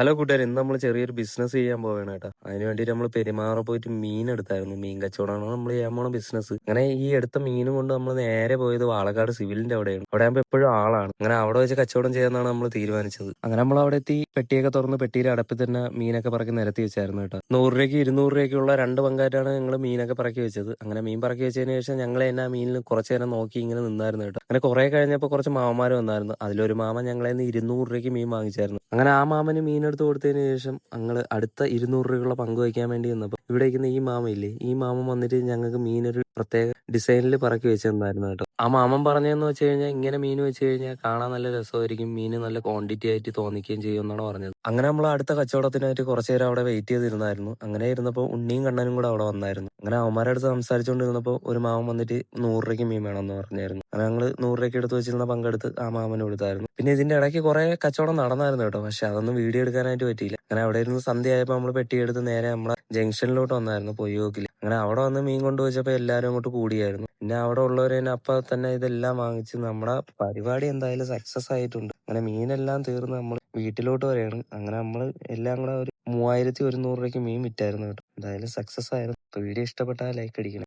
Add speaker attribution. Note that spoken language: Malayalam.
Speaker 1: ഹലോ കൂട്ടുകാരെ, ഇന്ന് നമ്മൾ ചെറിയൊരു ബിസിനസ് ചെയ്യാൻ പോവുകയാണ് കേട്ടോ. അതിന് വേണ്ടിയിട്ട് നമ്മൾ പെരുമാറ പോയിട്ട് മീൻ എടുത്തായിരുന്നു. മീൻ കച്ചവടമാണ് നമ്മൾ ചെയ്യാൻ പോണ ബിസിനസ്. അങ്ങനെ ഈ എടുത്ത മീനും കൊണ്ട് നമ്മൾ നേരെ പോയത് വാളക്കാട് സിവിലിന്റെ അവിടെയാണ്. അവിടെ ആകുമ്പോൾ എപ്പോഴും ആളാണ്. അങ്ങനെ അവിടെ വെച്ച് കച്ചവടം ചെയ്യാന്നാണ് നമ്മൾ തീരുമാനിച്ചത്. അങ്ങനെ നമ്മൾ അവിടെ എത്തി പെട്ടിയൊക്കെ തുറന്ന് പെട്ടിയുടെ അടപ്പിൽ തന്നെ മീനൊക്കെ പറക്കി നിരത്തി വെച്ചായിരുന്നു കേട്ടോ. 100 രൂപയ്ക്ക് 200 രൂപയ്ക്കുള്ള രണ്ട് പങ്കായിട്ടാണ് ഞങ്ങൾ മീനൊക്കെ പറക്കി വെച്ചത്. അങ്ങനെ മീൻ പറക്കി വെച്ചതിന് ശേഷം ഞങ്ങൾ തന്നെ ആ മീനിൽ കുറച്ച് നേരം നോക്കി ഇങ്ങനെ നിന്നായിരുന്നു കേട്ടോ. അങ്ങനെ കുറെ കഴിഞ്ഞപ്പോൾ കുറച്ച് മാമന്മാർ വന്നായിരുന്നു. അതിലൊരു മാമൻ ഞങ്ങളെ 200 രൂപയ്ക്ക് മീൻ വാങ്ങിച്ചായിരുന്നു. അങ്ങനെ ആ മാമന് മീനെടുത്ത് കൊടുത്തതിന് ശേഷം ഞങ്ങള് അടുത്ത 200 രൂപയുള്ള പങ്ക് വയ്ക്കാൻ വേണ്ടി നിന്നപ്പോൾ ഇവിടെ ഇരിക്കുന്ന ഈ മാമയില്ലേ, ഈ മാമൻ വന്നിട്ട് ഞങ്ങൾക്ക് മീനൊരു പ്രത്യേക ഡിസൈനിൽ പറക്കി വെച്ച് തന്നായിരുന്നു കേട്ടോ. ആ മാമൻ പറഞ്ഞതെന്ന് വെച്ച് കഴിഞ്ഞാൽ ഇങ്ങനെ മീൻ വെച്ച് കഴിഞ്ഞാൽ കാണാൻ നല്ല രസമായിരിക്കും, മീൻ നല്ല ക്വാണ്ടിറ്റി ആയിട്ട് തോന്നിക്കുകയും ചെയ്യും എന്നാണ് പറഞ്ഞത്. അങ്ങനെ നമ്മൾ അടുത്ത കച്ചവടത്തിനായിട്ട് കുറച്ചു നേരം അവിടെ വെയിറ്റ് ചെയ്തിരുന്നായിരുന്നു. അങ്ങനെ ഇരുന്നപ്പോൾ ഉണ്ണിയും കണ്ണനും കൂടെ അവിടെ വന്നായിരുന്നു. അങ്ങനെ അവന്മാരുടെ അടുത്ത് സംസാരിച്ചുകൊണ്ടിരുന്നപ്പോൾ ഒരു മാമൻ വന്നിട്ട് 100 രൂപയ്ക്ക് മീൻ വേണമെന്ന് പറഞ്ഞായിരുന്നു. അങ്ങനെ ഞങ്ങൾ 100 രൂപയ്ക്ക് എടുത്ത് വെച്ചിരുന്ന പങ്കെടുത്ത് ആ മാമന് കൊടുത്തായിരുന്നു. പിന്നെ ഇതിന്റെ ഇടയ്ക്ക് കുറെ കച്ചവടം നടന്നായിരുന്നു കേട്ടോ. പക്ഷെ അതൊന്നും വീഡിയോ എടുക്കാനായിട്ട് പറ്റിയില്ല. അങ്ങനെ അവിടെ ഇരുന്ന് സന്ധ്യ ആയപ്പോൾ നമ്മൾ പെട്ടിയെടുത്ത് നേരെ നമ്മളെ ജംഗ്ഷനിലോട്ട് വന്നായിരുന്നു, പൊയ്യോക്കിൽ. അങ്ങനെ അവിടെ വന്ന് മീൻ കൊണ്ടുവച്ചപ്പോൾ എല്ലാവരും അങ്ങോട്ട് കൂടിയായിരുന്നു. പിന്നെ അവിടെ ഉള്ളവർ തന്നെ അപ്പൊ തന്നെ ഇതെല്ലാം വാങ്ങിച്ച് നമ്മുടെ പരിപാടി എന്തായാലും സക്സസ് ആയിട്ടുണ്ട്. അങ്ങനെ മീനെല്ലാം തീർന്ന് നമ്മൾ വീട്ടിലോട്ട് വരെയാണ്. അങ്ങനെ നമ്മൾ എല്ലാം കൂടെ ഒരു 3100 രൂപയ്ക്ക് മീൻ വിറ്റായിരുന്നു കേട്ടോ. എന്തായാലും സക്സസ് ആയിരുന്നു. വീഡിയോ ഇഷ്ടപ്പെട്ടാൽ ലൈക്ക് അടിക്കണം.